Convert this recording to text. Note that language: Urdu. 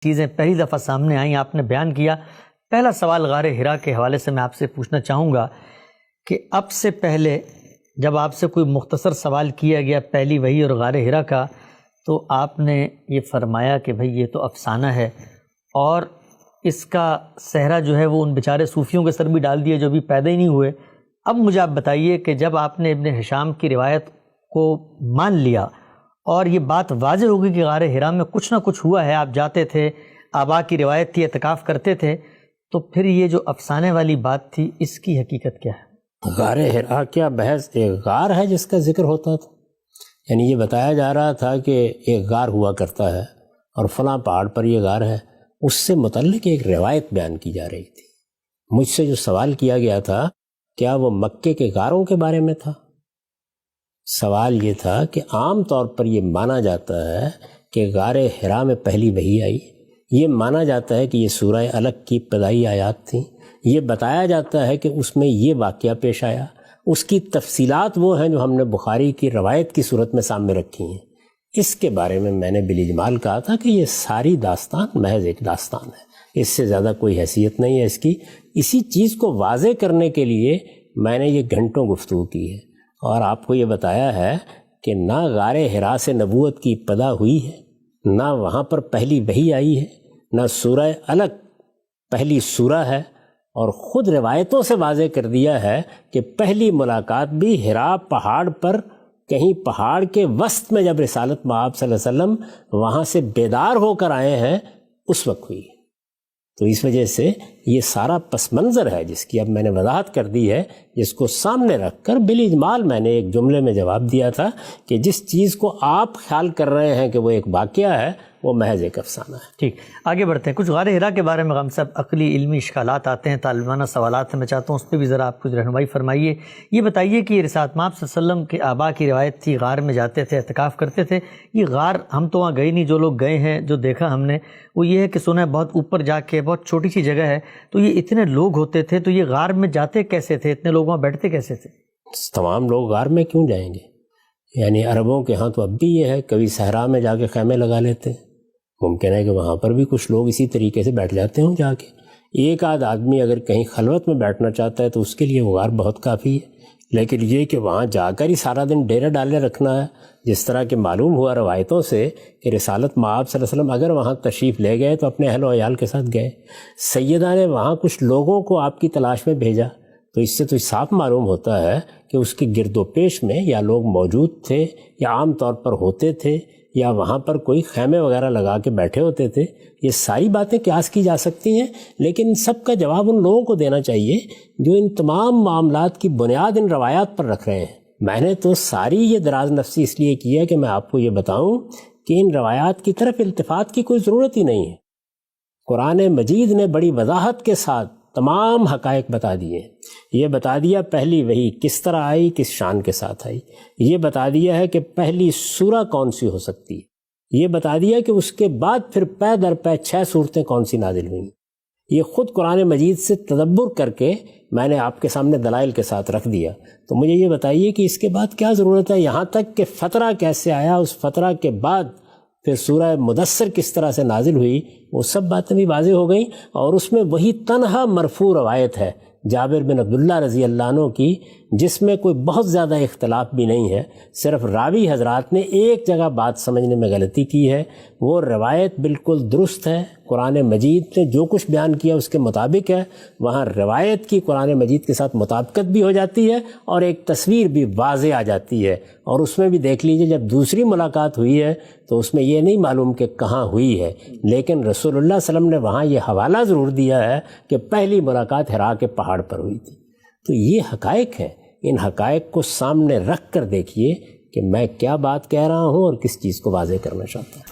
چیزیں پہلی دفعہ سامنے آئیں، آپ نے بیان کیا۔ پہلا سوال غار حرا کے حوالے سے میں آپ سے پوچھنا چاہوں گا کہ اب سے پہلے جب آپ سے کوئی مختصر سوال کیا گیا پہلی وحی اور غار حرا کا، تو آپ نے یہ فرمایا کہ بھئی یہ تو افسانہ ہے اور اس کا صحرا جو ہے وہ ان بیچارے صوفیوں کے سر بھی ڈال دیا جو بھی پیدا ہی نہیں ہوئے۔ اب مجھے آپ بتائیے کہ جب آپ نے ابن ہشام کی روایت کو مان لیا اور یہ بات واضح ہوگی کہ غار حرا میں کچھ نہ کچھ ہوا ہے، آپ جاتے تھے، آبا کی روایت تھی، اعتکاف کرتے تھے، تو پھر یہ جو افسانے والی بات تھی اس کی حقیقت کیا ہے؟ غار حرا کیا بحث ایک غار ہے جس کا ذکر ہوتا تھا؟ یعنی یہ بتایا جا رہا تھا کہ ایک غار ہوا کرتا ہے اور فلاں پہاڑ پر یہ غار ہے، اس سے متعلق ایک روایت بیان کی جا رہی تھی۔ مجھ سے جو سوال کیا گیا تھا کیا وہ مکے کے غاروں کے بارے میں تھا؟ سوال یہ تھا کہ عام طور پر یہ مانا جاتا ہے کہ غار حرا میں پہلی وحی آئی، یہ مانا جاتا ہے کہ یہ سورہ الگ کی ابتدائی آیات تھیں، یہ بتایا جاتا ہے کہ اس میں یہ واقعہ پیش آیا، اس کی تفصیلات وہ ہیں جو ہم نے بخاری کی روایت کی صورت میں سامنے رکھی ہیں۔ اس کے بارے میں نے بالاجمال کہا تھا کہ یہ ساری داستان محض ایک داستان ہے، اس سے زیادہ کوئی حیثیت نہیں ہے اس کی۔ اسی چیز کو واضح کرنے کے لیے میں نے یہ گھنٹوں گفتگو کی ہے اور آپ کو یہ بتایا ہے کہ نہ غار حرا سے نبوت کی ابتدا ہوئی ہے، نہ وہاں پر پہلی وحی آئی ہے، نہ سورہ الگ پہلی سورہ ہے، اور خود روایتوں سے واضح کر دیا ہے کہ پہلی ملاقات بھی حرا پہاڑ پر کہیں پہاڑ کے وسط میں جب رسالت مآب صلی اللہ علیہ وسلم وہاں سے بیدار ہو کر آئے ہیں اس وقت ہوئی۔ تو اس وجہ سے یہ سارا پس منظر ہے جس کی اب میں نے وضاحت کر دی ہے، جس کو سامنے رکھ کر بالاجمال میں نے ایک جملے میں جواب دیا تھا کہ جس چیز کو آپ خیال کر رہے ہیں کہ وہ ایک واقعہ ہے وہ محض ایک افسانہ ہے۔ ٹھیک، آگے بڑھتے ہیں۔ کچھ غار حرا کے بارے میں غم صاحب عقلی علمی اشکالات آتے ہیں، طالبانہ سوالات ہیں، میں چاہتا ہوں اس پہ بھی ذرا آپ کچھ رہنمائی فرمائیے۔ یہ بتائیے کہ یہ رسالت مآب صلی اللہ علیہ وسلم کے آبا کی روایت تھی، غار میں جاتے تھے، اعتکاف کرتے تھے۔ یہ غار ہم تو وہاں گئے نہیں، جو لوگ گئے ہیں جو دیکھا ہم نے وہ یہ ہے کہ سنا ہے بہت اوپر جا کے بہت چھوٹی سی جگہ ہے، تو یہ اتنے لوگ ہوتے تھے تو یہ غار میں جاتے کیسے تھے؟ اتنے لوگ وہاں بیٹھتے کیسے تھے؟ تمام لوگ غار میں کیوں جائیں گے؟ یعنی عربوں کے ہاں تو اب بھی یہ ہے، کبھی صحرا میں جا کے خیمے لگا لیتے ہیں، ممکن ہے کہ وہاں پر بھی کچھ لوگ اسی طریقے سے بیٹھ جاتے ہوں جا کے۔ ایک آدھ آدمی اگر کہیں خلوت میں بیٹھنا چاہتا ہے تو اس کے لیے وہ غار بہت کافی ہے، لیکن یہ کہ وہاں جا کر ہی سارا دن ڈیرے ڈالے رکھنا ہے، جس طرح کہ معلوم ہوا روایتوں سے کہ رسالت مآب صلی اللہ علیہ وسلم اگر وہاں تشریف لے گئے تو اپنے اہل و عیال کے ساتھ گئے، سیدہ نے وہاں کچھ لوگوں کو آپ کی تلاش میں بھیجا، تو اس سے تو صاف معلوم ہوتا ہے کہ اس کے گرد و پیش میں یا لوگ موجود تھے یا عام طور پر ہوتے تھے یا وہاں پر کوئی خیمے وغیرہ لگا کے بیٹھے ہوتے تھے۔ یہ ساری باتیں قیاس کی جا سکتی ہیں، لیکن ان سب کا جواب ان لوگوں کو دینا چاہیے جو ان تمام معاملات کی بنیاد ان روایات پر رکھ رہے ہیں۔ میں نے تو ساری یہ دراز نفسی اس لیے کی ہے کہ میں آپ کو یہ بتاؤں کہ ان روایات کی طرف التفات کی کوئی ضرورت ہی نہیں ہے۔ قرآن مجید نے بڑی وضاحت کے ساتھ تمام حقائق بتا دیے، یہ بتا دیا پہلی وحی کس طرح آئی، کس شان کے ساتھ آئی، یہ بتا دیا ہے کہ پہلی سورہ کون سی ہو سکتی ہے، یہ بتا دیا کہ اس کے بعد پھر پے در پے 6 صورتیں کون سی نازل ہوئیں۔ یہ خود قرآن مجید سے تدبر کر کے میں نے آپ کے سامنے دلائل کے ساتھ رکھ دیا، تو مجھے یہ بتائیے کہ اس کے بعد کیا ضرورت ہے، یہاں تک کہ فترہ کیسے آیا، اس فترہ کے بعد پھر سورہ مدثر کس طرح سے نازل ہوئی، وہ سب باتیں بھی واضح ہو گئیں، اور اس میں وہی تنہا مرفوع روایت ہے جابر بن عبداللہ رضی اللہ عنہ کی، جس میں کوئی بہت زیادہ اختلاف بھی نہیں ہے، صرف راوی حضرات نے ایک جگہ بات سمجھنے میں غلطی کی ہے، وہ روایت بالکل درست ہے، قرآن مجید نے جو کچھ بیان کیا اس کے مطابق ہے، وہاں روایت کی قرآن مجید کے ساتھ مطابقت بھی ہو جاتی ہے اور ایک تصویر بھی واضح آ جاتی ہے، اور اس میں بھی دیکھ لیجئے جب دوسری ملاقات ہوئی ہے تو اس میں یہ نہیں معلوم کہ کہاں ہوئی ہے، لیکن رسول اللہ صلی اللہ علیہ وسلم نے وہاں یہ حوالہ ضرور دیا ہے کہ پہلی ملاقات حرا کے پہاڑ پر ہوئی تھی۔ تو یہ حقائق ہیں، ان حقائق کو سامنے رکھ کر دیکھیے کہ میں کیا بات کہہ رہا ہوں اور کس چیز کو واضح کرنا چاہتا ہوں۔